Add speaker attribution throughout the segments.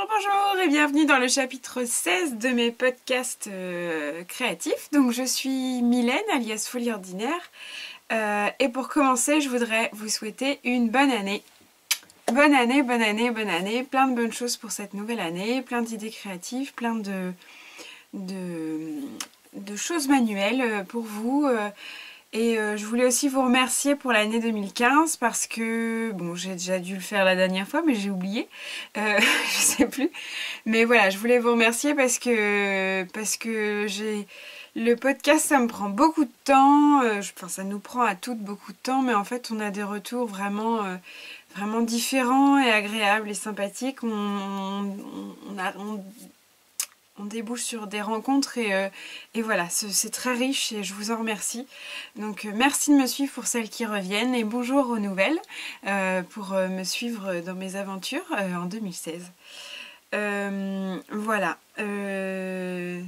Speaker 1: Bonjour et bienvenue dans le chapitre 16 de mes podcasts créatifs. Donc je suis Mylène alias Folie Ordinaire et pour commencer je voudrais vous souhaiter une bonne année. Bonne année, bonne année, bonne année, plein de bonnes choses pour cette nouvelle année, plein d'idées créatives, plein de choses manuelles pour vous. Et je voulais aussi vous remercier pour l'année 2015 parce que, bon, j'ai déjà dû le faire la dernière fois, mais j'ai oublié, je sais plus. Mais voilà, je voulais vous remercier parce que le podcast, ça me prend beaucoup de temps, enfin ça nous prend à toutes beaucoup de temps, mais en fait on a des retours vraiment, vraiment différents et agréables et sympathiques. On débouche sur des rencontres et voilà, c'est très riche et je vous en remercie. Donc merci de me suivre pour celles qui reviennent et bonjour aux nouvelles pour me suivre dans mes aventures en 2016. Voilà, je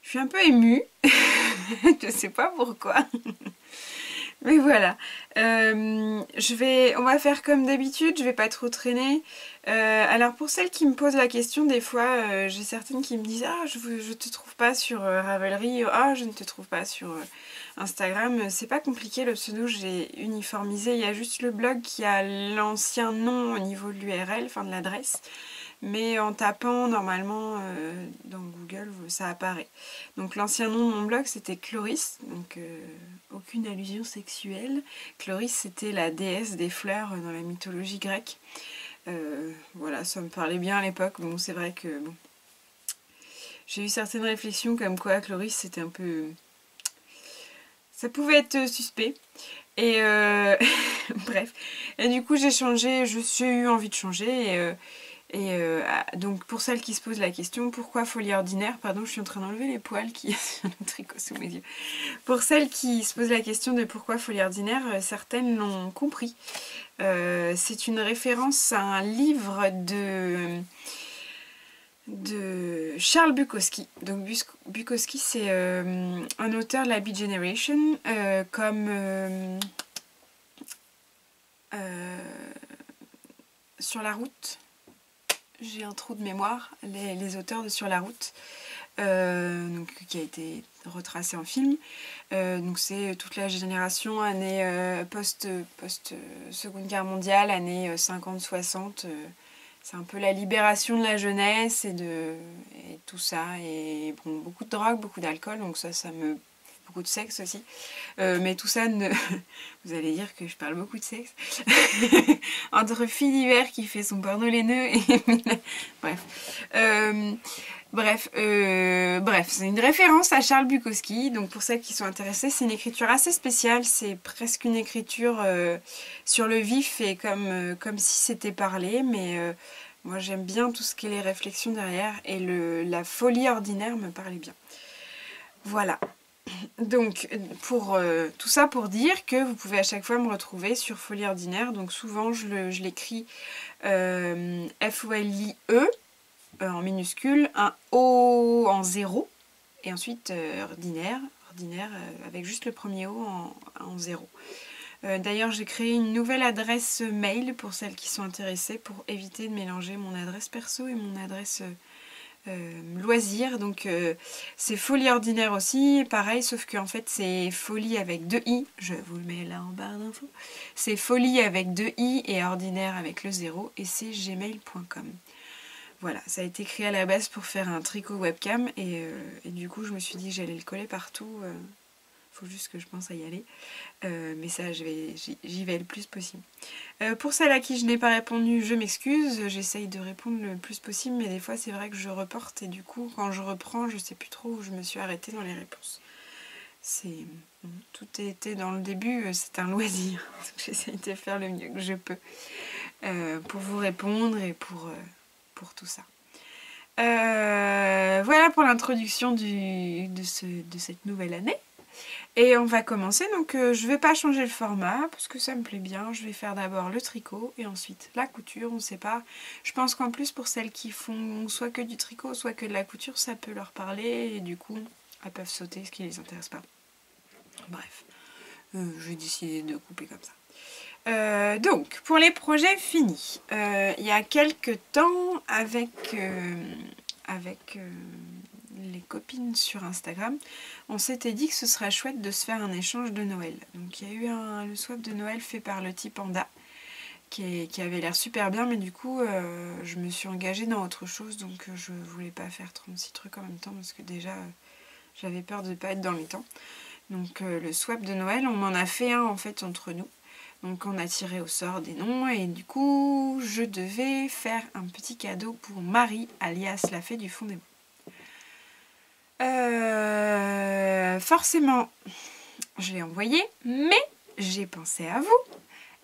Speaker 1: suis un peu émue, je sais pas pourquoi. Mais voilà, on va faire comme d'habitude, je vais pas trop traîner. Alors pour celles qui me posent la question, des fois j'ai certaines qui me disent « Ah, je te trouve pas sur Ravelry » « Ah, je ne te trouve pas sur Instagram ». C'est pas compliqué, le pseudo j'ai uniformisé, il y a juste le blog qui a l'ancien nom au niveau de l'URL, enfin de l'adresse. Mais en tapant normalement dans Google ça apparaît. Donc l'ancien nom de mon blog c'était Chloris, donc aucune allusion sexuelle. Chloris c'était la déesse des fleurs dans la mythologie grecque. Voilà, ça me parlait bien à l'époque. Bon, c'est vrai que bon, j'ai eu certaines réflexions comme quoi Chloris c'était un peu... Ça pouvait être suspect. Et bref. Et du coup j'ai changé, j'ai eu envie de changer donc pour celles qui se posent la question, pourquoi Folie Ordinaire? Pardon, je suis en train d'enlever les poils qui sont le tricot sous mes yeux. Pour celles qui se posent la question de pourquoi Folie Ordinaire, certaines l'ont compris. C'est une référence à un livre de Charles Bukowski. Donc Bukowski c'est un auteur de la Beat Generation, comme Sur la route. J'ai un trou de mémoire, les auteurs de Sur la route, donc, qui a été retracé en film. Donc c'est toute la génération année post-seconde guerre mondiale, années 50-60. C'est un peu la libération de la jeunesse et tout ça. Et bon, beaucoup de drogue, beaucoup d'alcool, donc ça me... Beaucoup de sexe aussi. Mais tout ça, vous allez dire que je parle beaucoup de sexe. Entre fille d'hiver qui fait son porno laineux et... Bref. Bref, c'est une référence à Charles Bukowski. Donc pour celles qui sont intéressées, c'est une écriture assez spéciale. C'est presque une écriture sur le vif et comme si c'était parlé. Mais moi j'aime bien tout ce qui est les réflexions derrière. Et la folie ordinaire me parlait bien. Voilà. Donc tout ça pour dire que vous pouvez à chaque fois me retrouver sur Folie Ordinaire. Donc souvent je l'écris F-O-L-I-E en minuscule, un O en 0 et ensuite ordinaire avec juste le premier O en 0. D'ailleurs j'ai créé une nouvelle adresse mail pour celles qui sont intéressées pour éviter de mélanger mon adresse perso et mon adresse loisir. Donc c'est Folie Ordinaire aussi, pareil, sauf que en fait c'est Folie avec 2 i, je vous le mets là en barre d'infos. C'est Folie avec 2 i et Ordinaire avec le 0 et c'est gmail.com. Voilà, ça a été créé à la base pour faire un tricot webcam et du coup je me suis dit que j'allais le coller partout. Faut juste que je pense à y aller. Mais ça, j'y vais le plus possible. Pour celles à qui je n'ai pas répondu, je m'excuse. J'essaye de répondre le plus possible, mais des fois c'est vrai que je reporte et du coup quand je reprends, je sais plus trop où je me suis arrêtée dans les réponses. Tout était dans le début, c'est un loisir. J'essaye de faire le mieux que je peux pour vous répondre et pour tout ça. Voilà pour l'introduction de cette nouvelle année. Et on va commencer, donc je vais pas changer le format parce que ça me plaît bien. Je vais faire d'abord le tricot et ensuite la couture, on sait pas. Je pense qu'en plus pour celles qui font soit que du tricot, soit que de la couture, ça peut leur parler et du coup elles peuvent sauter ce qui les intéresse pas. Bref, j'ai décidé de couper comme ça. Donc, pour les projets finis, il y a quelques temps avec les copines sur Instagram, on s'était dit que ce serait chouette de se faire un échange de Noël. Donc il y a eu le swap de Noël fait par le type Panda qui avait l'air super bien, mais du coup je me suis engagée dans autre chose, donc je voulais pas faire 36 trucs en même temps parce que déjà j'avais peur de ne pas être dans les temps. Donc le swap de Noël, on en a fait un en fait entre nous. Donc on a tiré au sort des noms et du coup je devais faire un petit cadeau pour Marie, alias la fée du fond des mots. Forcément je l'ai envoyé, mais j'ai pensé à vous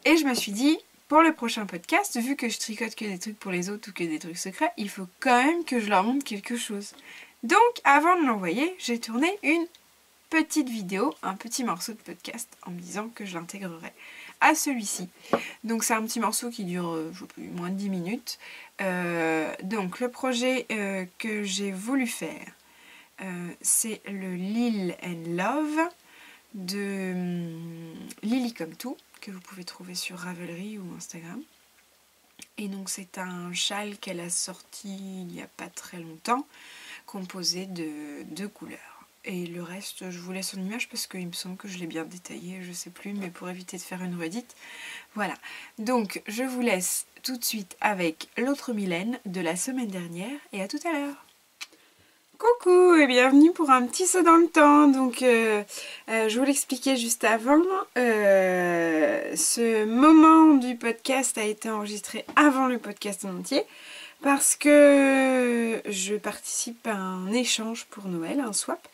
Speaker 1: et je me suis dit pour le prochain podcast, vu que je tricote que des trucs pour les autres ou que des trucs secrets, il faut quand même que je leur montre quelque chose. Donc avant de l'envoyer, j'ai tourné une petite vidéo, un petit morceau de podcast en me disant que je l'intégrerai à celui-ci. Donc c'est un petit morceau qui dure moins de 10 minutes. Donc le projet que j'ai voulu faire, c'est le Lil and Love de Lily comme tout, que vous pouvez trouver sur Ravelry ou Instagram. Et donc c'est un châle qu'elle a sorti il n'y a pas très longtemps, composé de 2 couleurs. Et le reste, je vous laisse en image parce qu'il me semble que je l'ai bien détaillé, je sais plus, mais pour éviter de faire une redite. Voilà, donc je vous laisse tout de suite avec l'autre Mylène de la semaine dernière et à tout à l'heure. Coucou et bienvenue pour un petit saut dans le temps. Donc je vous l'expliquais juste avant, ce moment du podcast a été enregistré avant le podcast en entier parce que je participe à un échange pour Noël, un swap,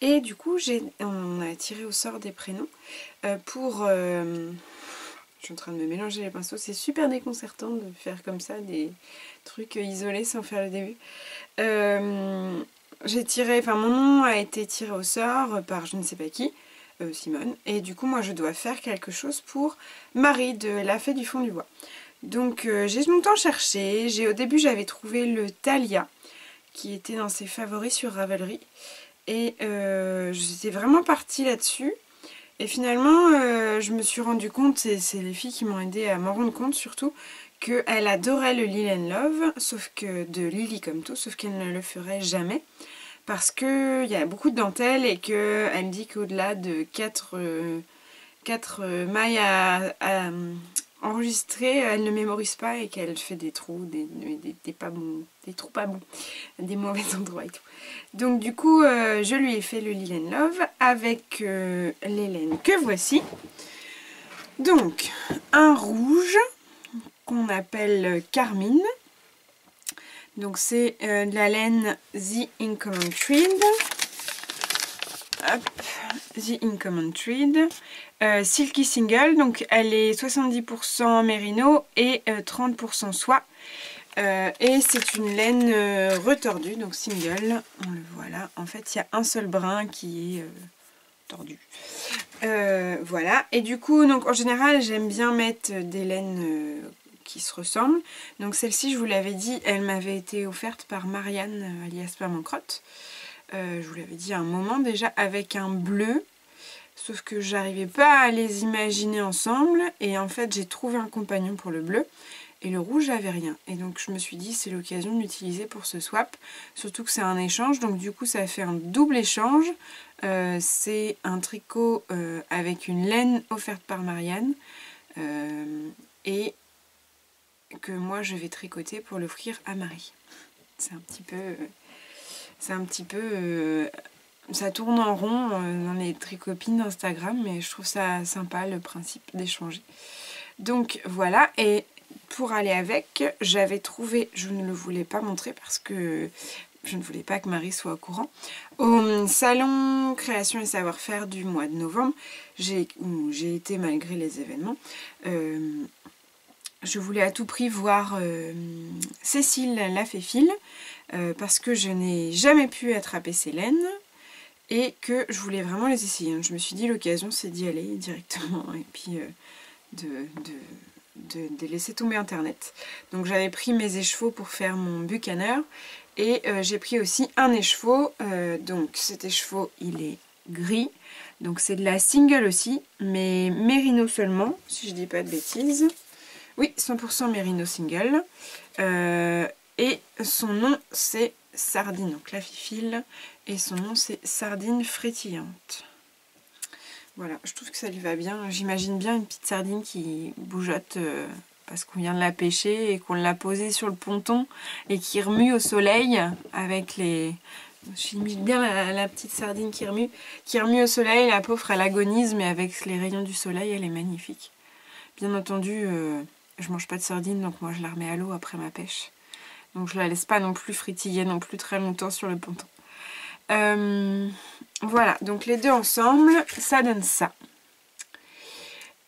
Speaker 1: et du coup on a tiré au sort des prénoms pour... je suis en train de me mélanger les pinceaux, c'est super déconcertant de faire comme ça des trucs isolés sans faire le début. Mon nom a été tiré au sort par je ne sais pas qui, Simone, et du coup moi je dois faire quelque chose pour Marie de la fée du fond du bois. Donc j'ai longtemps cherché, au début j'avais trouvé le Thalia qui était dans ses favoris sur Ravelry et j'étais vraiment partie là-dessus et finalement je me suis rendu compte, c'est les filles qui m'ont aidé à m'en rendre compte surtout, qu'elle adorait le Lil and Love, sauf que de Lily comme tout, sauf qu'elle ne le ferait jamais parce qu'il y a beaucoup de dentelle et qu'elle dit qu'au-delà de 4 mailles à enregistrer, elle ne mémorise pas et qu'elle fait des trous, des trous pas bons, des mauvais endroits et tout. Donc du coup, je lui ai fait le Lil and Love avec les laines que voici. Donc, un rouge qu'on appelle Carmine. Donc c'est de la laine The Uncommon Thread. Hop, The Uncommon Thread. Silky Single, donc elle est 70% mérino et 30% soie. Et c'est une laine retordue, donc single, on le voit là. En fait, il y a un seul brin qui est tordu. Voilà, et du coup, donc en général, j'aime bien mettre des laines qui se ressemblent. Donc celle-ci, je vous l'avais dit, elle m'avait été offerte par Marianne, alias Permancrotte. Je vous l'avais dit à un moment déjà, avec un bleu. Sauf que j'arrivais pas à les imaginer ensemble. Et en fait, j'ai trouvé un compagnon pour le bleu. Et le rouge, j'avais rien. Et donc, je me suis dit, c'est l'occasion de l'utiliser pour ce swap. Surtout que c'est un échange. Donc, du coup, ça fait un double échange. C'est un tricot avec une laine offerte par Marianne. Et que moi, je vais tricoter pour l'offrir à Marie. C'est un petit peu... ça tourne en rond dans les tricopines d'Instagram, mais je trouve ça sympa le principe d'échanger. Donc voilà, et pour aller avec, j'avais trouvé, je ne le voulais pas montrer parce que je ne voulais pas que Marie soit au courant, au salon création et savoir-faire du mois de novembre, où j'ai été malgré les événements. Je voulais à tout prix voir Cécile la Féfile parce que je n'ai jamais pu attraper ces laines. Et que je voulais vraiment les essayer. Je me suis dit l'occasion c'est d'y aller directement et puis de laisser tomber internet. Donc j'avais pris mes écheveaux pour faire mon bucaneur et j'ai pris aussi un écheveau. Donc cet écheveau il est gris. Donc c'est de la single aussi, mais mérino seulement, si je dis pas de bêtises. Oui, 100% mérino single. Et son nom c'est Sardine, donc la fifille. Et son nom c'est Sardine frétillante. Voilà, je trouve que ça lui va bien. J'imagine bien une petite sardine qui bougeotte parce qu'on vient de la pêcher et qu'on l'a posée sur le ponton et qui remue au soleil avec les... J'imagine bien la petite sardine qui remue au soleil. La pauvre, elle agonise, mais avec les rayons du soleil, elle est magnifique. Bien entendu, je mange pas de sardine, donc moi je la remets à l'eau après ma pêche. Donc je la laisse pas non plus fritiller non plus très longtemps sur le ponton. Voilà, donc les deux ensemble, ça donne ça.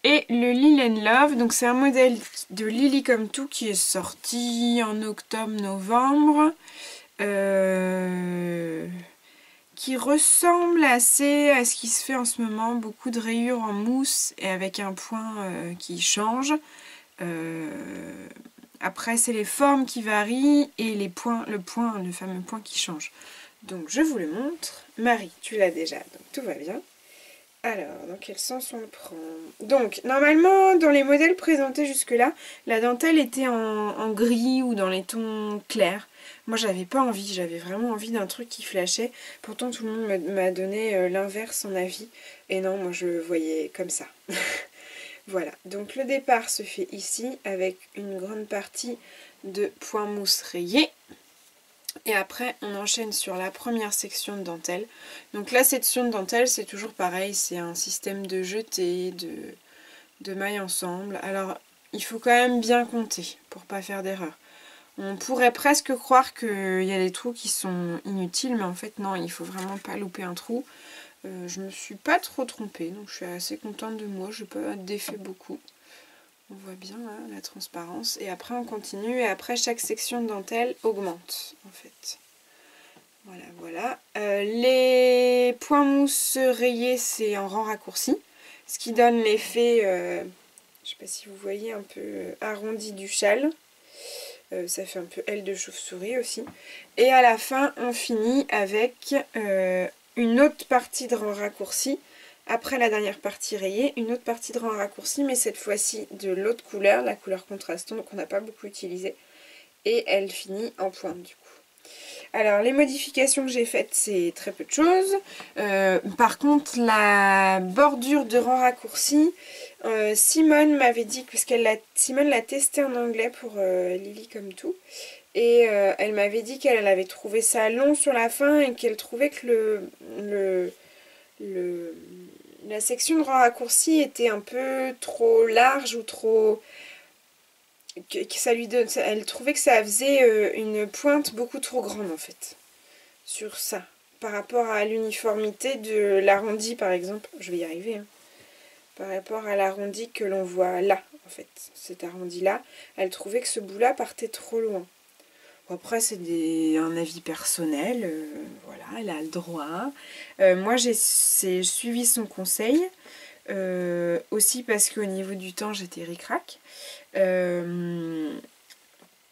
Speaker 1: Et le Lil and Love, donc c'est un modèle de Lily Come To qui est sorti en octobre-novembre. Qui ressemble assez à ce qui se fait en ce moment, beaucoup de rayures en mousse et avec un point qui change. Après c'est les formes qui varient et les points, le fameux point qui change. Donc je vous le montre. Marie, tu l'as déjà, donc tout va bien. Alors, dans quel sens on le prend? Donc, normalement, dans les modèles présentés jusque-là, la dentelle était en gris ou dans les tons clairs. Moi, j'avais pas envie, j'avais vraiment envie d'un truc qui flashait. Pourtant, tout le monde m'a donné l'inverse en avis. Et non, moi, je voyais comme ça. Voilà, donc le départ se fait ici avec une grande partie de point mousse rayé. Et après, on enchaîne sur la première section de dentelle. Donc la section de dentelle, c'est toujours pareil, c'est un système de jeté, de mailles ensemble. Alors, il faut quand même bien compter pour pas faire d'erreur. On pourrait presque croire qu'il y a des trous qui sont inutiles, mais en fait non, il faut vraiment pas louper un trou. Je me suis pas trop trompée, donc je suis assez contente de moi, je n'ai pas défait beaucoup. On voit bien là, la transparence. Et après on continue, et après chaque section de dentelle augmente en fait. Voilà, voilà. Les points mousse rayés, c'est en rang raccourci, ce qui donne l'effet, je ne sais pas si vous voyez, un peu arrondi du châle. Ça fait un peu aile de chauve-souris aussi. Et à la fin, on finit avec une autre partie de rang raccourci. Après la dernière partie rayée, une autre partie de rang raccourci, mais cette fois-ci de l'autre couleur, la couleur contrastante, qu'on n'a pas beaucoup utilisée. Et elle finit en pointe du coup. Alors les modifications que j'ai faites, c'est très peu de choses. Par contre, la bordure de rang raccourci, Simone m'avait dit, Simone l'a testé en anglais pour Lily Come To, et elle m'avait dit qu'elle avait trouvé ça long sur la fin et qu'elle trouvait que la section de rang raccourci était un peu trop large ou trop... elle trouvait que ça faisait une pointe beaucoup trop grande en fait, sur ça, par rapport à l'uniformité de l'arrondi par exemple, je vais y arriver, hein. Par rapport à l'arrondi que l'on voit là, en fait, cet arrondi là, elle trouvait que ce bout là partait trop loin. Bon, après c'est un avis personnel, voilà, elle a le droit. Moi j'ai suivi son conseil, aussi parce qu'au niveau du temps j'étais ric-rac.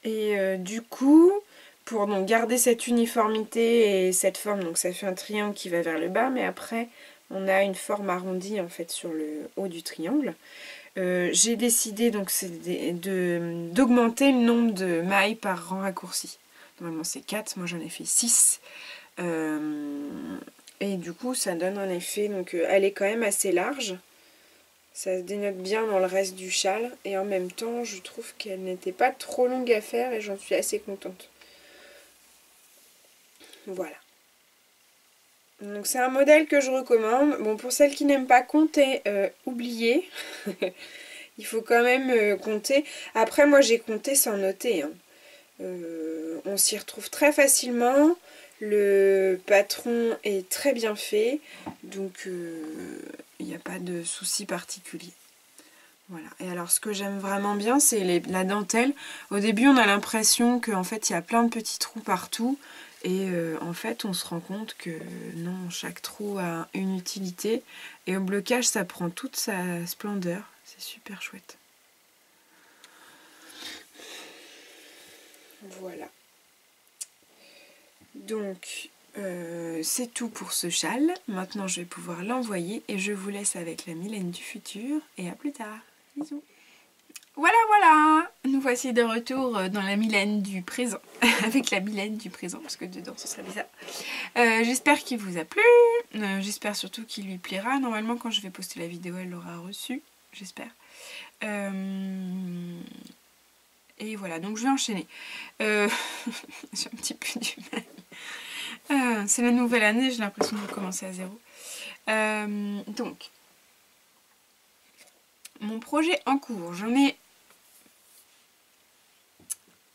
Speaker 1: Du coup, pour donc garder cette uniformité et cette forme, donc ça fait un triangle qui va vers le bas, mais après on a une forme arrondie en fait sur le haut du triangle. J'ai décidé donc d'augmenter le nombre de mailles par rang raccourci. Normalement c'est 4, moi j'en ai fait 6. Et du coup ça donne un effet, donc elle est quand même assez large. Ça se dénote bien dans le reste du châle et en même temps je trouve qu'elle n'était pas trop longue à faire et j'en suis assez contente. Voilà. Donc c'est un modèle que je recommande. Bon, pour celles qui n'aiment pas compter, oubliez. Il faut quand même compter. Après moi j'ai compté sans noter, hein. On s'y retrouve très facilement. Le patron est très bien fait. Donc il n'y a pas de souci particulier. Voilà. Et alors ce que j'aime vraiment bien, c'est la dentelle. Au début on a l'impression qu'en fait il y a plein de petits trous partout. Et en fait on se rend compte que non, chaque trou a une utilité. Et au blocage ça prend toute sa splendeur. C'est super chouette. Voilà. Donc c'est tout pour ce châle. Maintenant je vais pouvoir l'envoyer et je vous laisse avec la Mylène du futur et à plus tard. Bisous. Voilà, nous voici de retour dans la Mylène du présent, avec la Mylène du présent, parce que dedans ce serait bizarre. J'espère qu'il vous a plu, j'espère surtout qu'il lui plaira. Normalement quand je vais poster la vidéo elle l'aura reçu, j'espère. Et voilà, donc je vais enchaîner. J'ai un petit peu du mal. C'est la nouvelle année, j'ai l'impression de commencer à zéro. Donc, mon projet en cours, j'en ai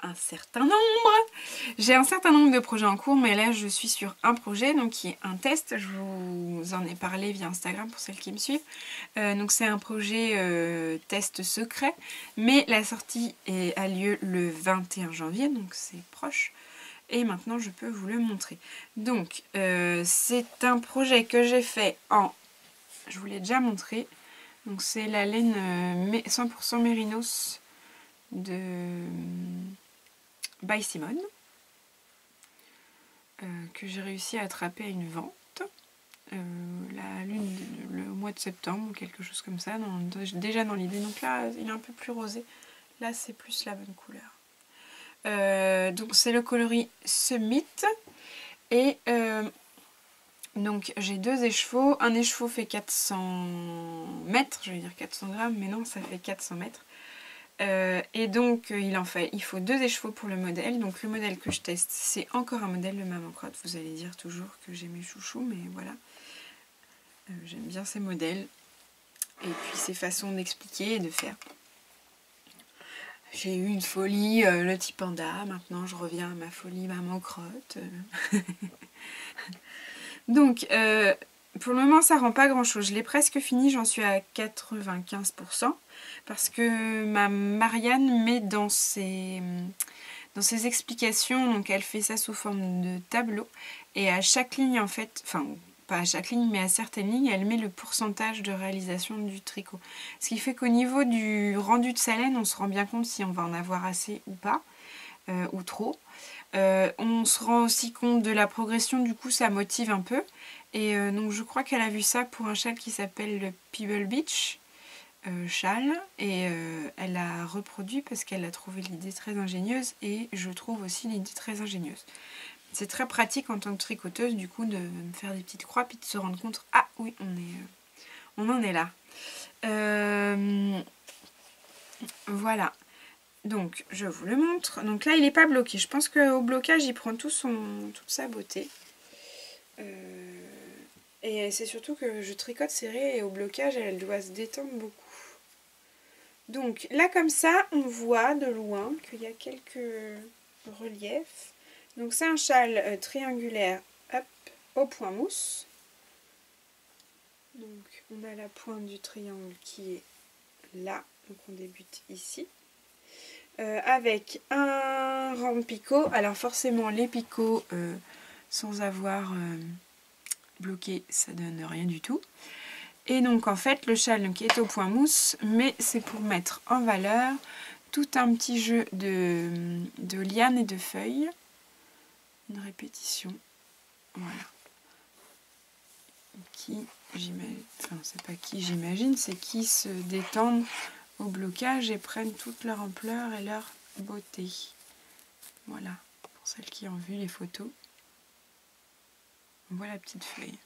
Speaker 1: un certain nombre. J'ai un certain nombre de projets en cours, mais là je suis sur un projet, donc qui est un test. Je vous en ai parlé via Instagram pour celles qui me suivent. Donc c'est un projet test secret, mais la sortie a lieu le 21 janvier, donc c'est proche. Et maintenant je peux vous le montrer. Donc c'est un projet que j'ai fait en... Je vous l'ai déjà montré. Donc c'est la laine 100% Mérinos de by Simone, que j'ai réussi à attraper à une vente le mois de septembre ou quelque chose comme ça, déjà dans l'idée. Donc là il est un peu plus rosé, là c'est plus la bonne couleur. Donc c'est le coloris Summit et donc j'ai deux écheveaux. Un écheveau fait 400 mètres, je vais dire 400 grammes, mais non, ça fait 400 mètres. Et donc il faut deux écheveaux pour le modèle. Donc le modèle que je teste, c'est encore un modèle de Maman Crotte. Vous allez dire toujours que j'ai mes chouchous, mais voilà. J'aime bien ces modèles. Et puis ces façons d'expliquer et de faire. J'ai eu une folie, le petit panda. Maintenant je reviens à ma folie Maman Crotte. Donc pour le moment ça rend pas grand chose. Je l'ai presque fini, j'en suis à 95%. Parce que ma Marianne met dans ses explications, donc elle fait ça sous forme de tableau. Et à chaque ligne en fait, enfin pas à chaque ligne mais à certaines lignes, elle met le pourcentage de réalisation du tricot. Ce qui fait qu'au niveau du rendu de sa laine, on se rend bien compte si on va en avoir assez ou pas, ou trop. On se rend aussi compte de la progression, du coup ça motive un peu. Et donc je crois qu'elle a vu ça pour un châle qui s'appelle le Pebble Beach châle, et elle a reproduit parce qu'elle a trouvé l'idée très ingénieuse, et je trouve aussi l'idée très ingénieuse. C'est très pratique en tant que tricoteuse du coup de me faire des petites croix puis de se rendre compte, ah oui on en est là. Voilà. Donc, je vous le montre. Donc là, il n'est pas bloqué. Je pense qu'au blocage, il prend toute sa beauté. Et c'est surtout que je tricote serré et au blocage, elle doit se détendre beaucoup. Donc là, comme ça, on voit de loin qu'il y a quelques reliefs. Donc c'est un châle triangulaire, hop, au point mousse. Donc on a la pointe du triangle qui est là. Donc on débute ici. Avec un rang de picot. Alors forcément les picots sans avoir bloqué, ça donne rien du tout. Et donc en fait le châle qui est au point mousse, mais c'est pour mettre en valeur tout un petit jeu de lianes et de feuilles. Une répétition. Voilà. Qui, j'imagine, enfin c'est pas qui j'imagine, c'est qui se détendent au blocage et prennent toute leur ampleur et leur beauté. Voilà, pour celles qui ont vu les photos. On voit la petite feuille.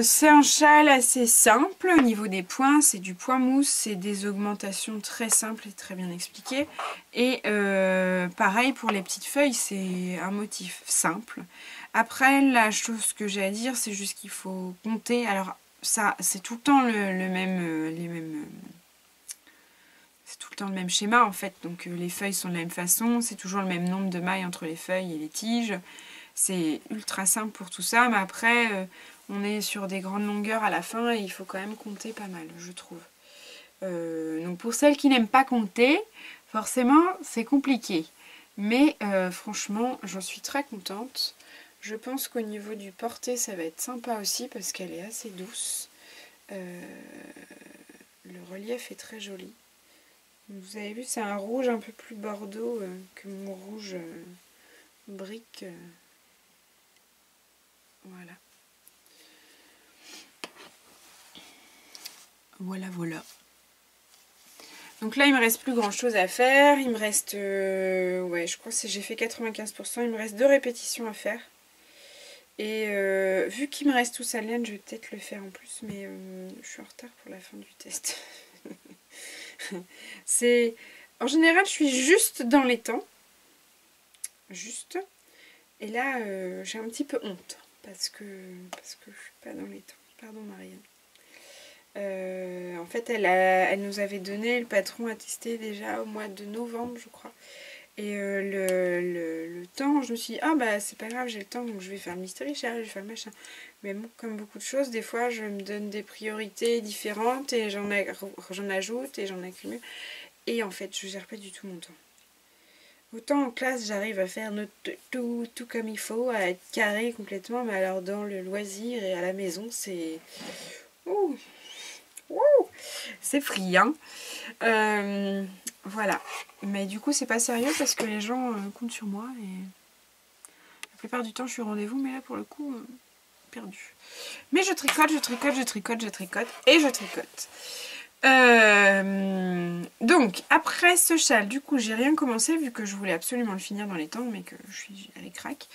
Speaker 1: C'est un châle assez simple au niveau des points, c'est du point mousse, c'est des augmentations très simples et très bien expliquées. Et pareil pour les petites feuilles, c'est un motif simple. Après, la chose que j'ai à dire, c'est juste qu'il faut compter. Alors ça, c'est tout le temps c'est tout le temps le même schéma en fait. Donc les feuilles sont de la même façon, c'est toujours le même nombre de mailles entre les feuilles et les tiges. C'est ultra simple pour tout ça, mais après on est sur des grandes longueurs à la fin et il faut quand même compter pas mal, je trouve. Donc pour celles qui n'aiment pas compter, forcément c'est compliqué. Mais franchement, j'en suis très contente. Je pense qu'au niveau du porté, ça va être sympa aussi parce qu'elle est assez douce. Le relief est très joli. Vous avez vu, c'est un rouge un peu plus bordeaux que mon rouge briques. Voilà. Voilà. Donc là, il me reste plus grand chose à faire. Il me reste, ouais, je crois que j'ai fait 95%. Il me reste 2 répétitions à faire. Et vu qu'il me reste tout ça laine, je vais peut-être le faire en plus. Mais je suis en retard pour la fin du test. En général, je suis juste dans les temps. Juste. Et là, j'ai un petit peu honte. Parce que je suis pas dans les temps. Pardon, Marianne. En fait, elle nous avait donné, le patron a testé déjà au mois de novembre, je crois. Et le temps, je me suis dit, ah bah c'est pas grave, j'ai le temps, donc je vais faire le mystery share, je vais faire le machin. Mais bon, comme beaucoup de choses, des fois, je me donne des priorités différentes et j'en ajoute et j'en accumule. Et en fait, je gère pas du tout mon temps. Autant en classe, j'arrive à faire tout comme il faut, à être carré complètement, mais alors dans le loisir et à la maison, c'est... Ouh. C'est friand. Voilà. Mais du coup, c'est pas sérieux parce que les gens comptent sur moi. Et la plupart du temps, je suis au rendez-vous. Mais là, pour le coup, perdu. Mais je tricote. Et je tricote. Donc, après ce châle, du coup, j'ai rien commencé vu que je voulais absolument le finir dans les temps, mais que je suis allée craque.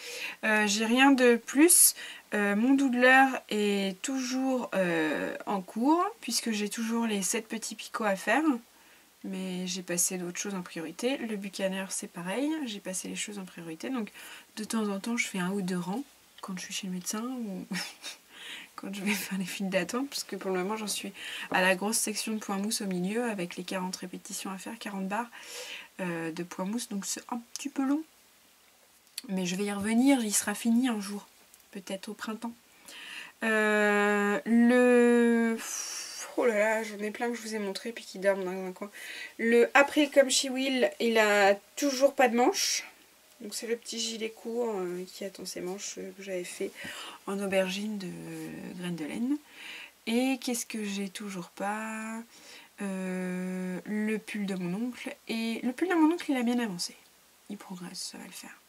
Speaker 1: J'ai rien de plus. Mon doodler est toujours en cours, puisque j'ai toujours les 7 petits picots à faire. Mais j'ai passé d'autres choses en priorité. Le bucaner, c'est pareil. J'ai passé les choses en priorité. Donc, de temps en temps, je fais 1 ou 2 rangs quand je suis chez le médecin ou... quand je vais faire les files d'attente, parce que pour le moment j'en suis à la grosse section de point mousse au milieu avec les 40 répétitions à faire, 40 barres de point mousse, donc c'est un petit peu long. Mais je vais y revenir, il sera fini un jour, peut-être au printemps. Oh là là, j'en ai plein que je vous ai montré puis qui dorment dans un coin. Le après comme She Will, il a toujours pas de manches. Donc c'est le petit gilet court qui attend ses manches que j'avais fait en aubergine de graines de laine. Et qu'est-ce que j'ai toujours pas, le pull de mon oncle. Et le pull de mon oncle, il a bien avancé. Il progresse, ça va le faire.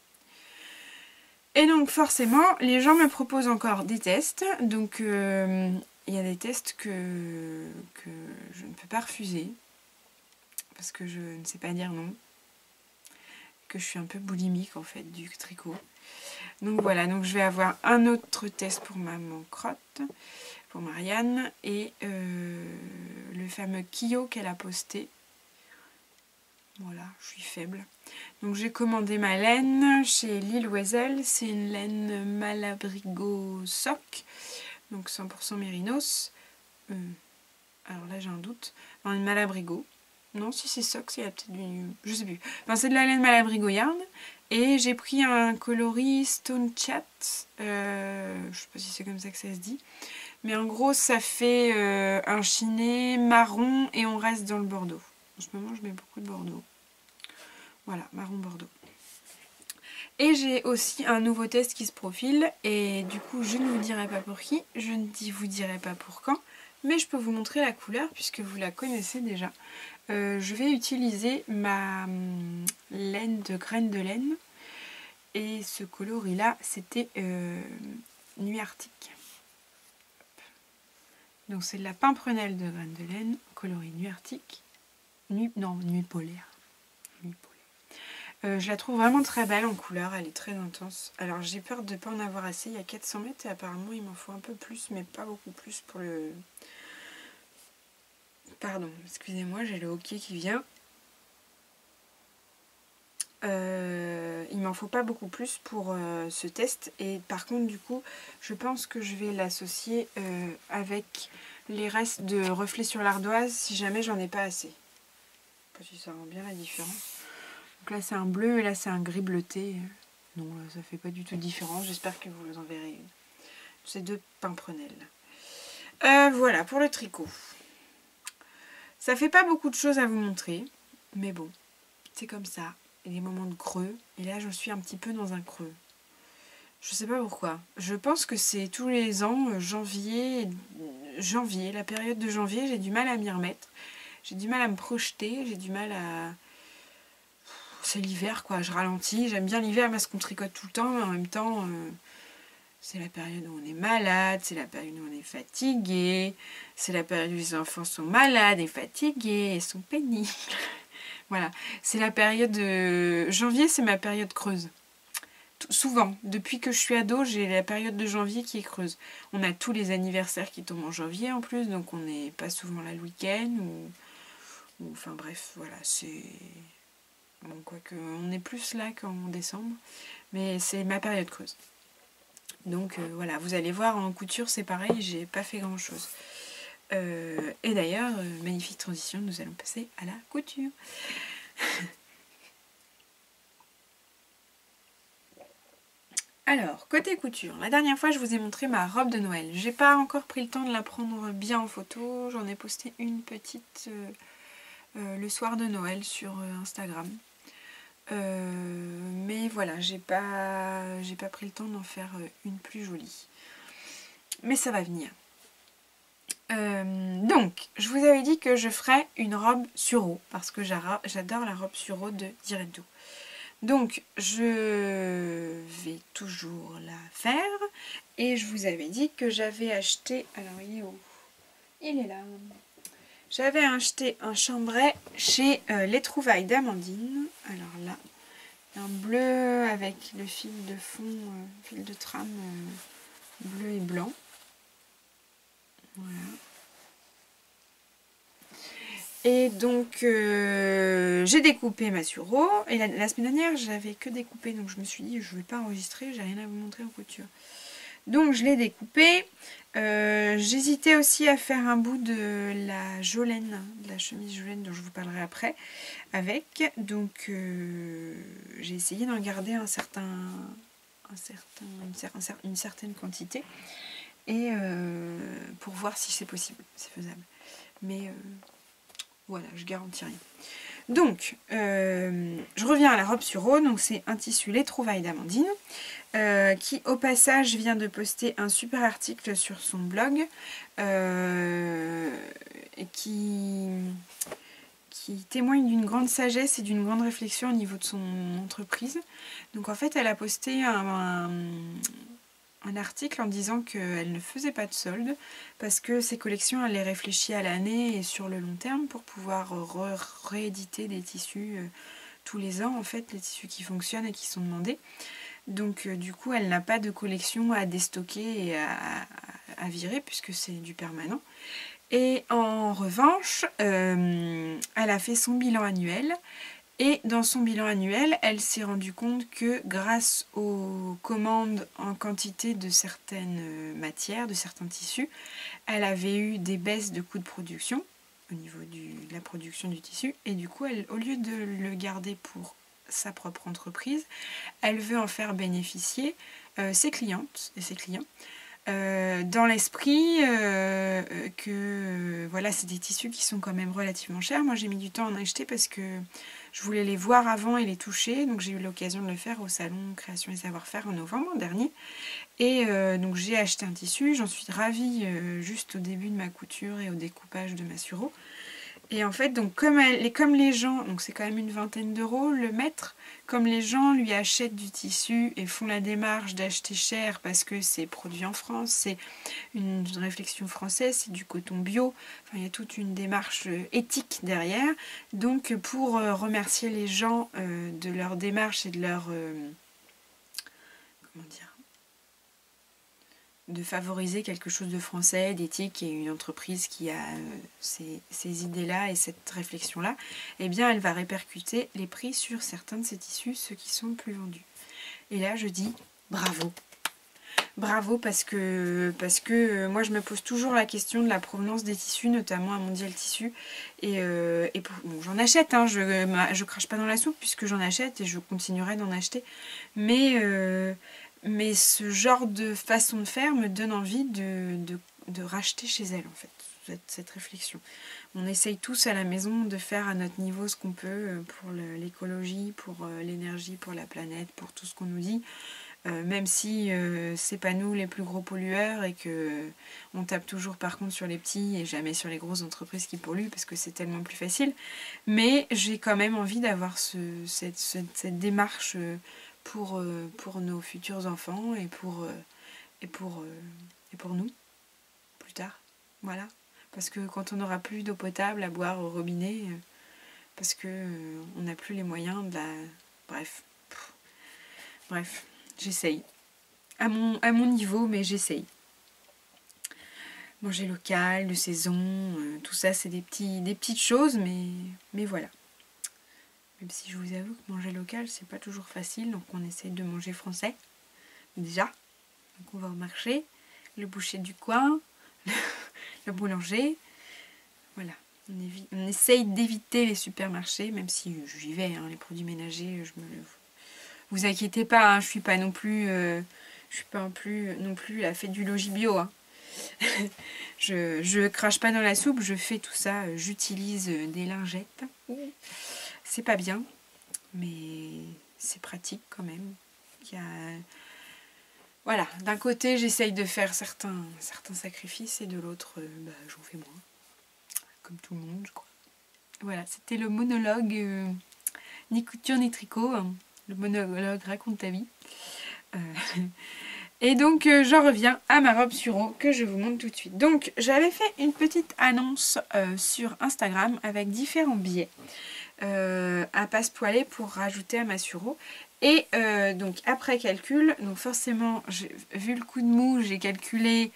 Speaker 1: Et donc forcément, les gens me proposent encore des tests. Donc il y a des tests que je ne peux pas refuser. Parce que je ne sais pas dire non. Que je suis un peu boulimique en fait du tricot. Donc voilà, donc je vais avoir un autre test pour maman crotte, pour Marianne, et le fameux Kyo qu'elle a posté. Voilà, je suis faible. Donc j'ai commandé ma laine chez Lille Oisel, c'est une laine Malabrigo Sock, donc 100% mérinos. Alors là j'ai un doute, non, une Malabrigo. Non, si c'est Sock, il y a peut-être du... je sais plus. Enfin, c'est de la laine Malabrigo Yarn. Et j'ai pris un coloris Stone Chat. Je sais pas si c'est comme ça que ça se dit. Mais en gros, ça fait un chiné marron et on reste dans le bordeaux. En ce moment, je mets beaucoup de bordeaux. Voilà, marron bordeaux. Et j'ai aussi un nouveau test qui se profile. Et du coup, je ne vous dirai pas pour qui. Je ne vous dirai pas pour quand. Mais je peux vous montrer la couleur puisque vous la connaissez déjà. Je vais utiliser ma laine de graines de laine. Et ce coloris là, c'était Nuit Arctique. Donc c'est de la pimprenelle de graines de laine, coloris Nuit Arctique. Nuit polaire. Nuit polaire. Je la trouve vraiment très belle en couleur, elle est très intense. Alors j'ai peur de ne pas en avoir assez, il y a 400 mètres et apparemment il m'en faut un peu plus, mais pas beaucoup plus pour le... Pardon, excusez-moi, j'ai le hockey qui vient. Il m'en faut pas beaucoup plus pour ce test, et par contre du coup je pense que je vais l'associer avec les restes de reflets sur l'ardoise si jamais j'en ai pas assez. Je sais pas si ça rend bien la différence. Donc là c'est un bleu et là c'est un gris bleuté. Non, là, ça fait pas du tout de différence, j'espère que vous en verrez une. Ces deux pimprenelles. Voilà pour le tricot. Ça fait pas beaucoup de choses à vous montrer, mais bon, c'est comme ça. Et des moments de creux, et là je suis un petit peu dans un creux. Je sais pas pourquoi. Je pense que c'est tous les ans, janvier, la période de janvier, j'ai du mal à m'y remettre. J'ai du mal à me projeter, j'ai du mal à... c'est l'hiver quoi, je ralentis. J'aime bien l'hiver parce qu'on tricote tout le temps, mais en même temps, c'est la période où on est malade, c'est la période où on est fatigué, c'est la période où les enfants sont malades et fatigués et sont pénibles. Voilà, c'est la période de janvier, c'est ma période creuse. Souvent, depuis que je suis ado, j'ai la période de janvier qui est creuse. On a tous les anniversaires qui tombent en janvier en plus, donc on n'est pas souvent là le week-end ou enfin bref, voilà, c'est bon, quoique on est plus là qu'en décembre, mais c'est ma période creuse. Donc voilà, vous allez voir en couture c'est pareil, j'ai pas fait grand chose. Et d'ailleurs, magnifique transition, nous allons passer à la couture. Alors, côté couture, la dernière fois je vous ai montré ma robe de Noël. J'ai pas encore pris le temps de la prendre bien en photo, j'en ai posté une petite le soir de Noël sur Instagram. Mais voilà, j'ai pas pris le temps d'en faire une plus jolie. Mais ça va venir. Donc, je vous avais dit que je ferais une robe Suro, parce que j'adore la robe Suro de Diretto. Donc, je vais toujours la faire. Et je vous avais dit que j'avais acheté... Alors, il est où? Il est là. J'avais acheté un chambray chez Les Trouvailles d'Amandine. Alors là, un bleu avec le fil de fond, fil de trame bleu et blanc. Voilà. Et donc j'ai découpé ma Suro. Et la semaine dernière, j'avais que découpé, donc je me suis dit je ne vais pas enregistrer, j'ai rien à vous montrer en couture. Donc je l'ai découpé. J'hésitais aussi à faire un bout de la Jolène, de la chemise Jolène dont je vous parlerai après, avec. Donc j'ai essayé d'en garder une certaine quantité et pour voir si c'est possible, c'est faisable. Mais voilà, je garantis rien. Donc, je reviens à la robe Suro. Donc c'est un tissu Les Trouvailles d'Amandine. Qui au passage vient de poster un super article sur son blog et qui témoigne d'une grande sagesse et d'une grande réflexion au niveau de son entreprise. Donc en fait elle a posté un article en disant qu'elle ne faisait pas de solde parce que ses collections elle les réfléchit à l'année et sur le long terme pour pouvoir rééditer des tissus tous les ans en fait, les tissus qui fonctionnent et qui sont demandés. Donc du coup elle n'a pas de collection à déstocker et à virer puisque c'est du permanent. Et en revanche, elle a fait son bilan annuel. Et dans son bilan annuel, elle s'est rendue compte que grâce aux commandes en quantité de certaines matières, de certains tissus, elle avait eu des baisses de coûts de production au niveau de la production du tissu. Et du coup, elle, au lieu de le garder pour sa propre entreprise, elle veut en faire bénéficier ses clientes et ses clients dans l'esprit que voilà, c'est des tissus qui sont quand même relativement chers. Moi j'ai mis du temps à en acheter parce que je voulais les voir avant et les toucher, donc j'ai eu l'occasion de le faire au salon Création et Savoir-faire en novembre dernier. Et donc j'ai acheté un tissu, j'en suis ravie juste au début de ma couture et au découpage de ma Suro. Et en fait, donc comme les gens, donc c'est quand même une vingtaine d'euros le mètre, comme les gens lui achètent du tissu et font la démarche d'acheter cher parce que c'est produit en France, c'est une réflexion française, c'est du coton bio, enfin il y a toute une démarche éthique derrière. Donc pour remercier les gens de leur démarche et de leur... comment dire, de favoriser quelque chose de français, d'éthique et une entreprise qui a ces idées-là et cette réflexion-là, eh bien elle va répercuter les prix sur certains de ces tissus, ceux qui sont plus vendus. Et là je dis bravo. Bravo parce que moi je me pose toujours la question de la provenance des tissus, notamment à Mondial Tissu. Et bon, j'en achète, hein, je crache pas dans la soupe puisque j'en achète et je continuerai d'en acheter. Mais ce genre de façon de faire me donne envie de racheter chez elle en fait, cette réflexion. On essaye tous à la maison de faire à notre niveau ce qu'on peut pour l'écologie, pour l'énergie, pour la planète, pour tout ce qu'on nous dit. Même si c'est pas nous les plus gros pollueurs et que on tape toujours par contre sur les petits et jamais sur les grosses entreprises qui polluent parce que c'est tellement plus facile. Mais j'ai quand même envie d'avoir cette démarche pour nos futurs enfants et pour nous plus tard. Voilà. Parce que quand on n'aura plus d'eau potable à boire au robinet, parce que on n'a plus les moyens de la... Bref, j'essaye. À mon niveau, mais j'essaye. Manger local, de saison, tout ça c'est des petites choses, mais voilà. Même si je vous avoue que manger local, c'est pas toujours facile, donc on essaye de manger français, déjà. Donc on va au marché, le boucher du coin, le boulanger, voilà. On essaye d'éviter les supermarchés, même si j'y vais, hein, les produits ménagers, vous inquiétez pas, hein, je suis pas non plus la fête du logis bio. Hein. je crache pas dans la soupe, je fais tout ça, j'utilise des lingettes. C'est pas bien, mais c'est pratique quand même. Voilà, d'un côté j'essaye de faire certains sacrifices et de l'autre j'en fais moins. Comme tout le monde, je crois. Voilà, c'était le monologue ni couture ni tricot. Hein. Le monologue raconte ta vie. Et donc j'en reviens à ma robe sureau que je vous montre tout de suite. Donc j'avais fait une petite annonce sur Instagram avec différents billets à passepoiler pour rajouter à ma sureau. Et donc après calcul, donc forcément vu le coup de mou, j'ai calculé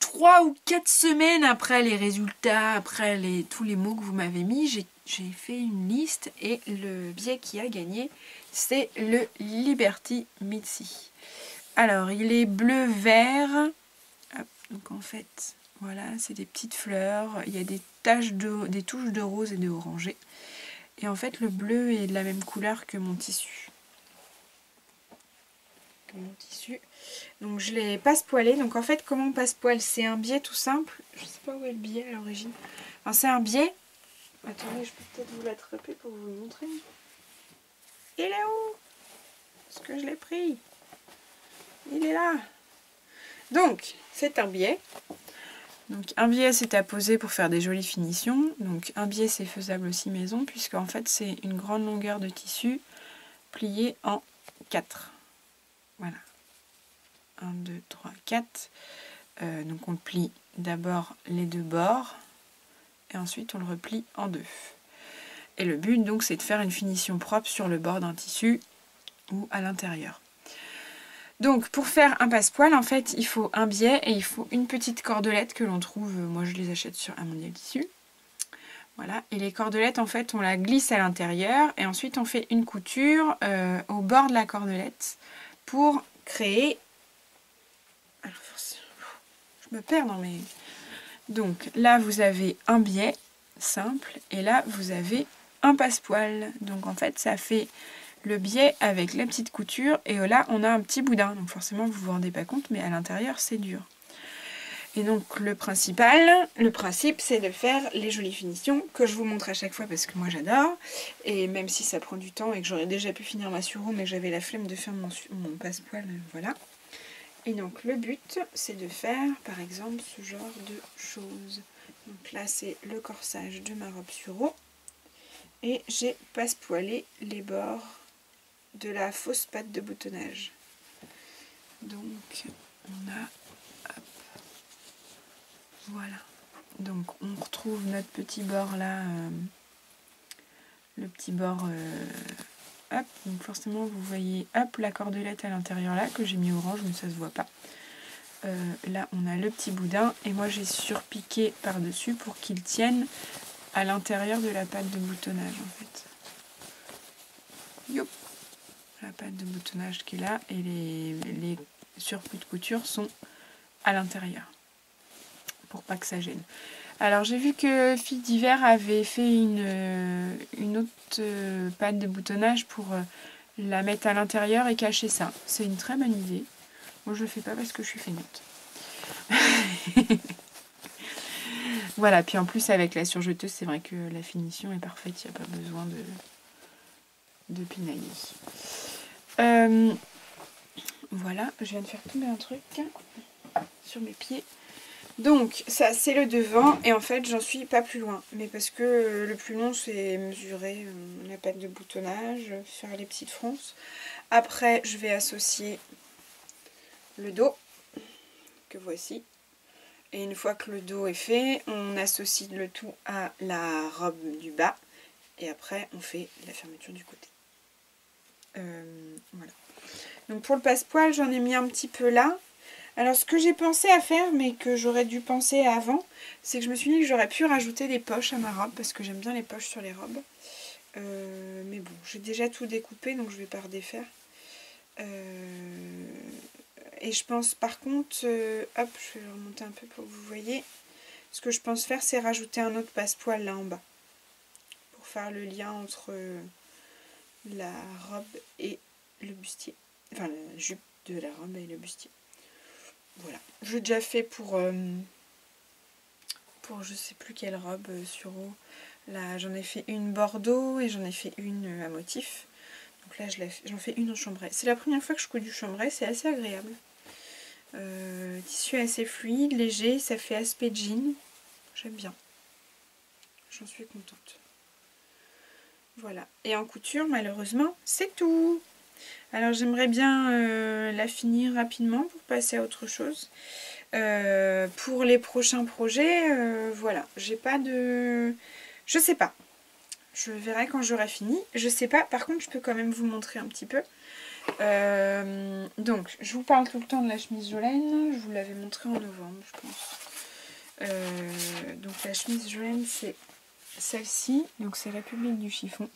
Speaker 1: 3 ou 4 semaines après les résultats, après tous les mots que vous m'avez mis, j'ai fait une liste et le billet qui a gagné, c'est le Liberty Mitzi. Alors, il est bleu-vert. Donc en fait, voilà, c'est des petites fleurs. Il y a des touches de rose et de orangé. Et en fait, le bleu est de la même couleur que mon tissu. Donc je l'ai passe-poilé. Donc en fait, comment on passe-poil? C'est un biais tout simple. Je sais pas où est le biais à l'origine. Enfin, c'est un biais. Attendez, je peux peut-être vous l'attraper pour vous le montrer. Il est où? Est-ce que je l'ai pris? Il est là. Donc, c'est un biais. Donc un biais, c'est à poser pour faire des jolies finitions. Donc un biais, c'est faisable aussi maison, puisque en fait, c'est une grande longueur de tissu pliée en 4. Voilà. 1, 2, 3, 4. Donc on le plie d'abord les deux bords et ensuite on le replie en deux. Et le but donc c'est de faire une finition propre sur le bord d'un tissu ou à l'intérieur. Donc pour faire un passepoil, en fait il faut un biais et il faut une petite cordelette que l'on trouve, moi je les achète sur un mondial tissu. Voilà, et les cordelettes en fait on la glisse à l'intérieur et ensuite on fait une couture au bord de la cordelette pour créer... Alors, je me perds dans mes... Donc là vous avez un biais simple et là vous avez un passepoil. Donc en fait ça fait le biais avec la petite couture et là on a un petit boudin. Donc forcément vous vous rendez pas compte mais à l'intérieur c'est dur. Et donc le principe c'est de faire les jolies finitions que je vous montre à chaque fois parce que moi j'adore. Et même si ça prend du temps et que j'aurais déjà pu finir ma sureau mais j'avais la flemme de faire mon passepoil, voilà. Et donc le but c'est de faire par exemple ce genre de choses. Donc là c'est le corsage de ma robe sureau. Et j'ai passepoilé les bords de la fausse patte de boutonnage. Donc on a... Hop, voilà. Donc on retrouve notre petit bord là. Le petit bord... hop, donc forcément vous voyez hop la cordelette à l'intérieur là que j'ai mis orange mais ça se voit pas. Là on a le petit boudin et moi j'ai surpiqué par dessus pour qu'il tienne à l'intérieur de la patte de boutonnage en fait. Yop, la patte de boutonnage qui est là et les surplus de couture sont à l'intérieur pour pas que ça gêne. Alors j'ai vu que Fille d'hiver avait fait une autre patte de boutonnage pour la mettre à l'intérieur et cacher ça. C'est une très bonne idée. Moi je le fais pas parce que je suis feignante. Voilà, puis en plus avec la surjeteuse, c'est vrai que la finition est parfaite, il n'y a pas besoin de pinailler. Voilà, je viens de faire tomber un truc sur mes pieds. Donc ça c'est le devant et en fait j'en suis pas plus loin. Mais parce que le plus long c'est mesurer la patte de boutonnage, faire les petites fronces. Après je vais associer le dos que voici. Et une fois que le dos est fait, on associe le tout à la robe du bas. Et après on fait la fermeture du côté. Voilà. Donc pour le passepoil j'en ai mis un petit peu là. Alors ce que j'ai pensé à faire, mais que j'aurais dû penser avant, c'est que je me suis dit que j'aurais pu rajouter des poches à ma robe, parce que j'aime bien les poches sur les robes. Mais bon, j'ai déjà tout découpé, donc je vais pas redéfaire. Et je pense par contre, hop, je vais remonter un peu pour que vous voyez. Ce que je pense faire, c'est rajouter un autre passepoil là en bas. Pour faire le lien entre la robe et le bustier. Enfin, la jupe de la robe et le bustier. Voilà, j'ai déjà fait pour je sais plus quelle robe sur eau. Là j'en ai fait une bordeaux et j'en ai fait une à motif. Donc là j'en fais une en chambray. C'est la première fois que je couds du chambray, c'est assez agréable. Tissu assez fluide, léger, ça fait aspect jean. J'aime bien. J'en suis contente. Voilà. Et en couture, malheureusement, c'est tout. Alors j'aimerais bien la finir rapidement pour passer à autre chose. Pour les prochains projets, voilà, j'ai pas de... Je sais pas. Je verrai quand j'aurai fini. Je sais pas. Par contre, je peux quand même vous montrer un petit peu. Donc, je vous parle tout le temps de la chemise Jolène. Je vous l'avais montré en novembre, je pense. Donc, la chemise Jolène, c'est celle-ci. Donc, c'est République du chiffon.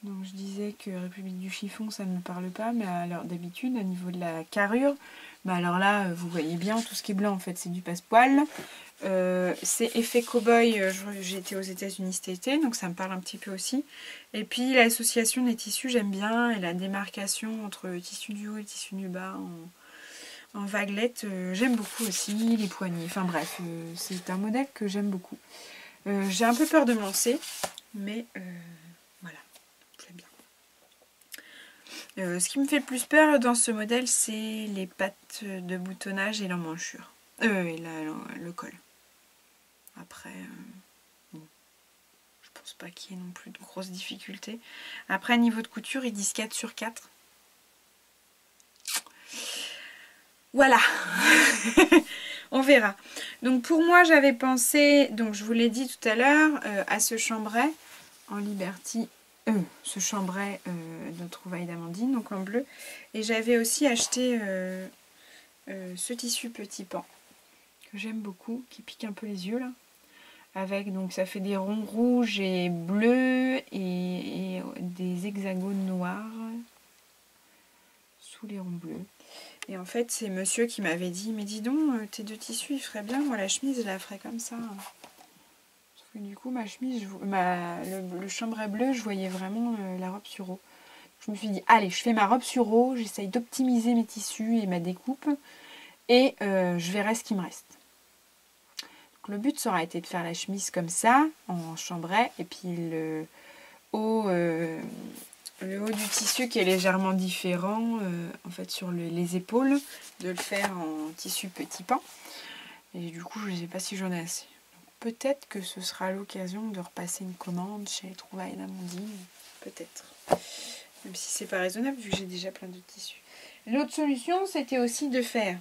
Speaker 1: Donc, je disais que République du chiffon, ça ne me parle pas. Mais alors, d'habitude, au niveau de la carrure, bah alors là, vous voyez bien, tout ce qui est blanc, en fait, c'est du passepoil. C'est effet cow-boy, j'ai été aux États-Unis cet été, donc ça me parle un petit peu aussi. Et puis l'association des tissus, j'aime bien, et la démarcation entre le tissu du haut et le tissu du bas en vaguelette, j'aime beaucoup aussi, les poignets. Enfin bref, c'est un modèle que j'aime beaucoup. J'ai un peu peur de me lancer, mais voilà, j'aime bien. Ce qui me fait le plus peur dans ce modèle, c'est les pattes de boutonnage et l'emmanchure. Et le col. Après, bon, je pense pas qu'il y ait non plus de grosses difficultés. Après, niveau de couture, ils disent 4 sur 4. Voilà. On verra. Donc pour moi, j'avais pensé, donc je vous l'ai dit tout à l'heure, à ce chambray en Liberty. Ce chambray de trouvailles d'Amandine, donc en bleu. Et j'avais aussi acheté ce tissu petit pan, que j'aime beaucoup, qui pique un peu les yeux là. Avec, donc ça fait des ronds rouges et bleus et des hexagones noirs sous les ronds bleus. Et en fait c'est monsieur qui m'avait dit, mais dis donc, tes deux tissus ils feraient bien, moi la chemise je la ferais comme ça. Parce que du coup ma chemise, le chambray bleu, je voyais vraiment la robe sur eau. Je me suis dit, allez, je fais ma robe sur eau, j'essaye d'optimiser mes tissus et ma découpe et je verrai ce qui me reste. Le but ça aura été de faire la chemise comme ça, en chambray, et puis le haut du tissu qui est légèrement différent, en fait sur les épaules, de le faire en tissu petit pan. Et du coup, je ne sais pas si j'en ai assez. Peut-être que ce sera l'occasion de repasser une commande chez les trouvailles d'Amandine, peut-être. Même si c'est pas raisonnable, vu que j'ai déjà plein de tissus. L'autre solution, c'était aussi de faire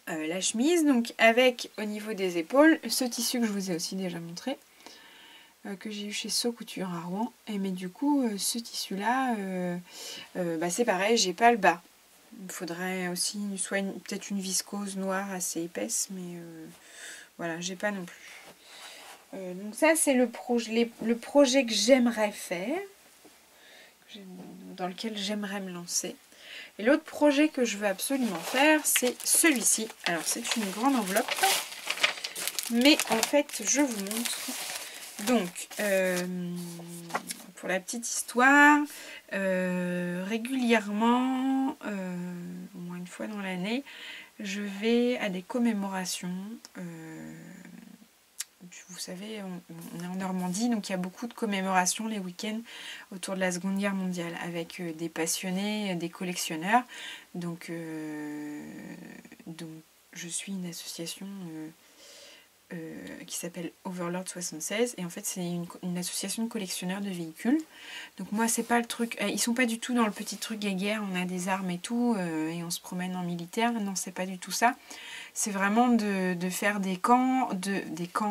Speaker 1: la chemise, donc avec au niveau des épaules ce tissu que je vous ai aussi déjà montré, que j'ai eu chez So Couture à Rouen. Et mais du coup ce tissu là c'est pareil, j'ai pas le bas. Il faudrait aussi soit peut-être une viscose noire assez épaisse, mais voilà, j'ai pas non plus. Donc ça c'est le projet que j'aimerais faire, dans lequel j'aimerais me lancer. Et l'autre projet que je veux absolument faire, c'est celui-ci. Alors, c'est une grande enveloppe. Mais en fait, je vous montre. Donc, pour la petite histoire, régulièrement, au moins une fois dans l'année, je vais à des commémorations vous savez, on est en Normandie, donc il y a beaucoup de commémorations les week-ends autour de la Seconde Guerre mondiale, avec des passionnés, des collectionneurs. Donc je suis une association qui s'appelle Overlord 76, et en fait c'est une association de collectionneurs de véhicules. Donc moi c'est pas le truc, ils sont pas du tout dans le petit truc guerre, on a des armes et tout, et on se promène en militaire, non c'est pas du tout ça. C'est vraiment de faire des camps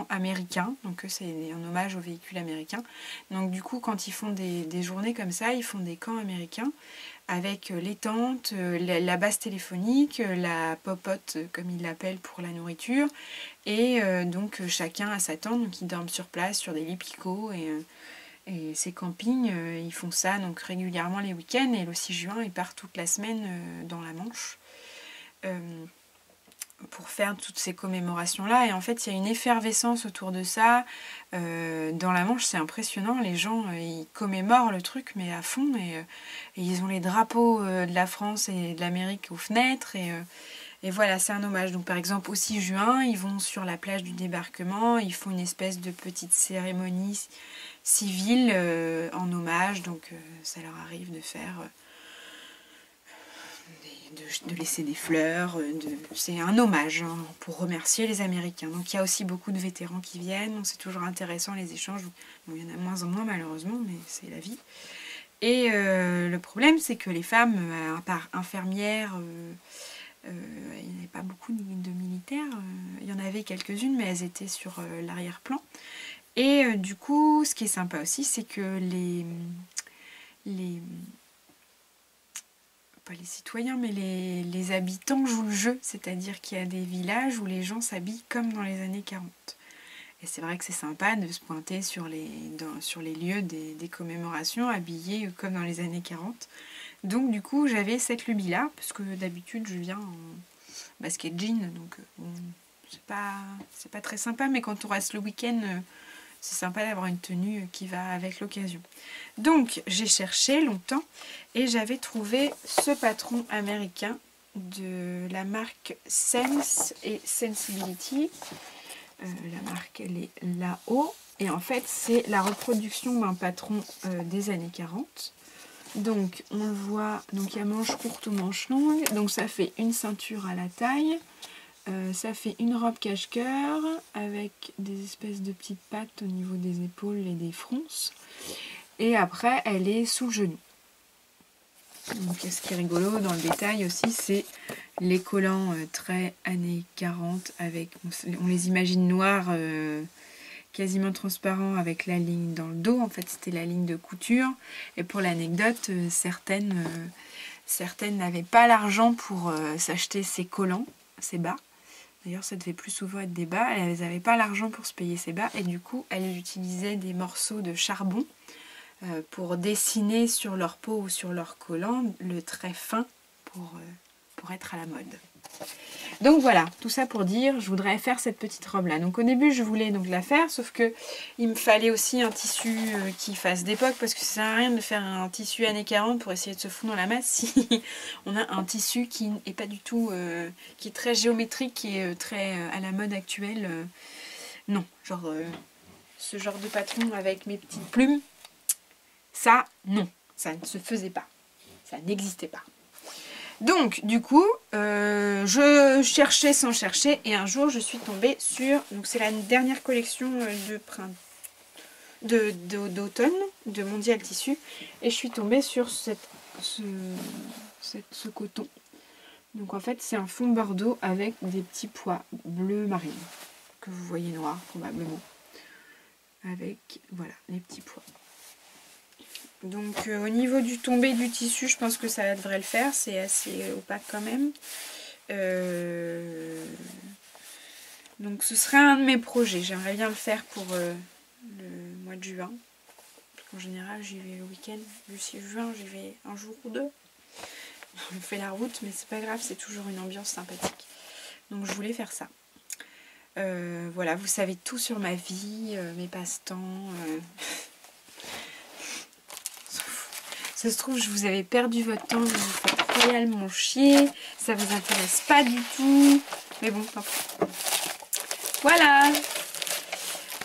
Speaker 1: américains, donc c'est en hommage aux véhicules américains. Donc du coup quand ils font des journées comme ça, ils font des camps américains, avec les tentes, la base téléphonique, la popote comme ils l'appellent pour la nourriture, et donc chacun a sa tente, donc ils dorment sur place sur des lits picots, et ces campings, ils font ça donc régulièrement les week-ends, et le 6 juin ils partent toute la semaine dans la Manche pour faire toutes ces commémorations-là. Et en fait, il y a une effervescence autour de ça. Dans la Manche, c'est impressionnant. Les gens, ils commémorent le truc, mais à fond. Et ils ont les drapeaux de la France et de l'Amérique aux fenêtres. Et voilà, c'est un hommage. Donc, par exemple, au 6 juin, ils vont sur la plage du débarquement. Ils font une espèce de petite cérémonie civile en hommage. Donc, ça leur arrive de faire... de laisser des fleurs, c'est un hommage hein, pour remercier les Américains. Donc il y a aussi beaucoup de vétérans qui viennent, c'est toujours intéressant les échanges. Bon, il y en a de moins en moins malheureusement, mais c'est la vie. Et le problème c'est que les femmes, à part infirmières, il n'y avait pas beaucoup de militaires, il y en avait quelques-unes, mais elles étaient sur l'arrière-plan. Et du coup, ce qui est sympa aussi, c'est que pas les citoyens, mais les habitants jouent le jeu, c'est-à-dire qu'il y a des villages où les gens s'habillent comme dans les années 40. Et c'est vrai que c'est sympa de se pointer sur les lieux des commémorations, habillés comme dans les années 40. Donc du coup, j'avais cette lubie-là, parce que d'habitude, je viens en basket jean, donc bon, c'est pas très sympa, mais quand on reste le week-end... c'est sympa d'avoir une tenue qui va avec l'occasion. Donc, j'ai cherché longtemps et j'avais trouvé ce patron américain de la marque Sense et Sensibility. La marque, elle est là-haut. Et en fait, c'est la reproduction d'un patron des années 40. Donc, on le voit, donc il y a manche courte ou manche longue. Donc, ça fait une ceinture à la taille. Ça fait une robe cache-cœur avec des espèces de petites pattes au niveau des épaules et des fronces. Et après, elle est sous le genou. Donc, ce qui est rigolo dans le détail aussi, c'est les collants très années 40 avec, on les imagine noirs, quasiment transparents avec la ligne dans le dos. En fait, c'était la ligne de couture. Et pour l'anecdote, certaines n'avaient pas l'argent pour s'acheter ces collants, ces bas. D'ailleurs, ça devait plus souvent être des bas. Elles n'avaient pas l'argent pour se payer ces bas. Et du coup, elles utilisaient des morceaux de charbon pour dessiner sur leur peau ou sur leur collant le trait fin pour être à la mode. Donc voilà, tout ça pour dire, je voudrais faire cette petite robe là. Donc au début je voulais donc la faire, sauf que il me fallait aussi un tissu qui fasse d'époque, parce que ça sert à rien de faire un tissu années 40 pour essayer de se foutre dans la masse si on a un tissu qui est pas du tout, qui est très géométrique, qui est très à la mode actuelle. Non, genre ce genre de patron avec mes petites plumes, ça non, ça ne se faisait pas, ça n'existait pas. Donc du coup, je cherchais sans chercher, et un jour je suis tombée sur, donc c'est la dernière collection d'automne de Mondial Tissu, et je suis tombée sur ce coton. Donc en fait c'est un fond bordeaux avec des petits pois bleu marine, que vous voyez noir probablement, avec voilà les petits pois. Donc au niveau du tombé du tissu, je pense que ça devrait le faire, c'est assez opaque quand même. Donc ce serait un de mes projets, j'aimerais bien le faire pour le mois de juin. En général j'y vais le week-end du 6 juin, j'y vais un jour ou deux. Je fais la route, mais c'est pas grave, c'est toujours une ambiance sympathique. Donc je voulais faire ça. Voilà, vous savez tout sur ma vie, mes passe-temps... Ça se trouve, je vous avais perdu votre temps, je vous fais royalement chier, ça vous intéresse pas du tout, mais bon, tant pis. Voilà.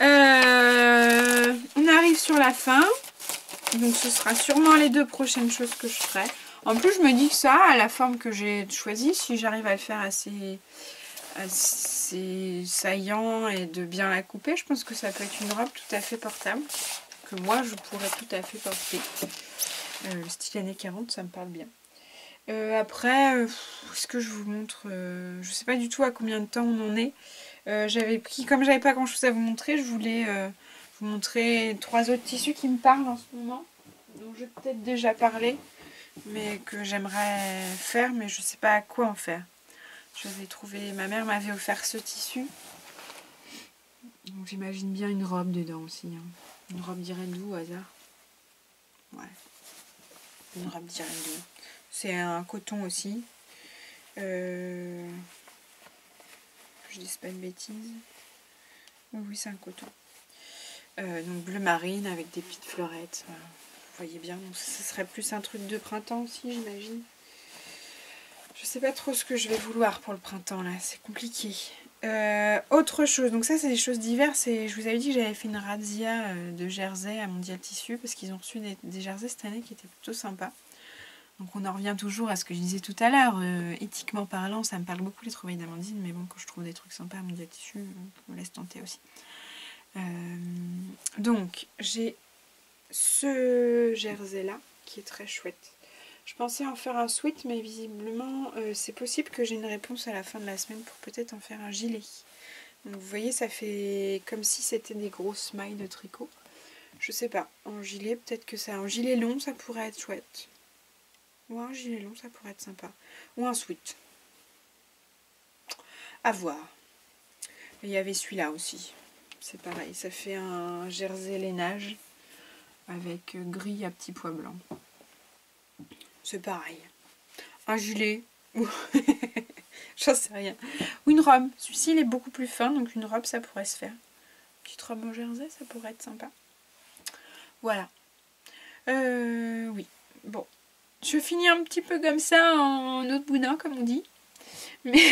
Speaker 1: On arrive sur la fin. Donc ce sera sûrement les 2 prochaines choses que je ferai. En plus je me dis que ça, à la forme que j'ai choisie, si j'arrive à le faire assez saillant et de bien la couper, je pense que ça peut être une robe tout à fait portable. Que moi je pourrais tout à fait porter. Le style années 40, ça me parle bien. Après, est-ce que je vous montre je sais pas du tout à combien de temps on en est. J'avais pris, comme j'avais pas grand chose à vous montrer, je voulais vous montrer 3 autres tissus qui me parlent en ce moment, dont j'ai peut-être déjà parlé, mais que j'aimerais faire, mais je sais pas à quoi en faire. J'avais trouvé, ma mère m'avait offert ce tissu, donc j'imagine bien une robe dedans aussi, hein. Une robe d'Irendou au hasard. Ouais, une robe d'Irendou. C'est un coton aussi. Je dis pas de bêtises. Oui, c'est un coton. Donc bleu marine avec des petites fleurettes. Voilà. Vous voyez bien, donc ce serait plus un truc de printemps aussi, j'imagine. Je sais pas trop ce que je vais vouloir pour le printemps là, c'est compliqué. Autre chose, donc ça c'est des choses diverses et je vous avais dit que j'avais fait une razzia de jersey à Mondial Tissu parce qu'ils ont reçu des jerseys cette année qui étaient plutôt sympas. Donc on en revient toujours à ce que je disais tout à l'heure, éthiquement parlant, ça me parle beaucoup les trouvailles d'Amandine, mais bon, quand je trouve des trucs sympas à Mondial Tissu, je me laisse tenter aussi. Donc j'ai ce jersey là qui est très chouette. Je pensais en faire un sweat, mais visiblement c'est possible que j'ai une réponse à la fin de la semaine pour peut-être en faire un gilet. Donc vous voyez, ça fait comme si c'était des grosses mailles de tricot. Je sais pas, en gilet, peut-être que ça, en gilet long ça pourrait être chouette. Ou un gilet long ça pourrait être sympa. Ou un sweat. À voir. Et il y avait celui-là aussi. C'est pareil, ça fait un jersey lainage avec gris à petits pois blancs. C'est pareil. Un gilet. J'en sais rien. Ou une robe. Celui-ci il est beaucoup plus fin, donc une robe ça pourrait se faire. Petite robe en jersey, ça pourrait être sympa. Voilà. Oui. Bon. Je finis un petit peu comme ça en autre boudin, comme on dit. Mais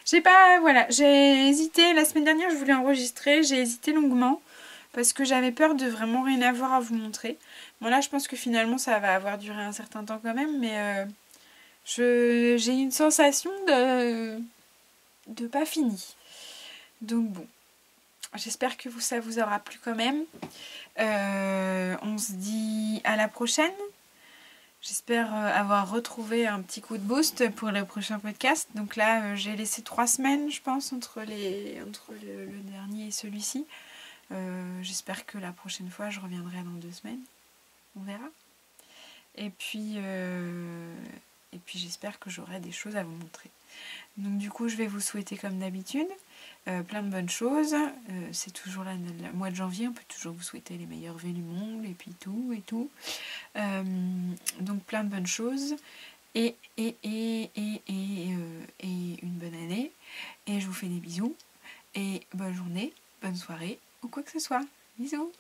Speaker 1: j'ai pas. Voilà. J'ai hésité. La semaine dernière, je voulais enregistrer. J'ai hésité longuement. Parce que j'avais peur de vraiment rien avoir à vous montrer. Bon là je pense que finalement ça va avoir duré un certain temps quand même. Mais j'ai une sensation de pas fini. Donc bon. J'espère que ça vous aura plu quand même. On se dit à la prochaine. J'espère avoir retrouvé un petit coup de boost pour le prochain podcast. Donc là j'ai laissé 3 semaines je pense entre le dernier et celui-ci. J'espère que la prochaine fois je reviendrai dans 2 semaines, on verra. Et puis j'espère que j'aurai des choses à vous montrer. Donc du coup je vais vous souhaiter comme d'habitude plein de bonnes choses. C'est toujours le mois de janvier, on peut toujours vous souhaiter les meilleurs vœux du monde et puis tout et tout. Donc plein de bonnes choses et une bonne année. Et je vous fais des bisous et bonne journée, bonne soirée ou quoi que ce soit. Bisous.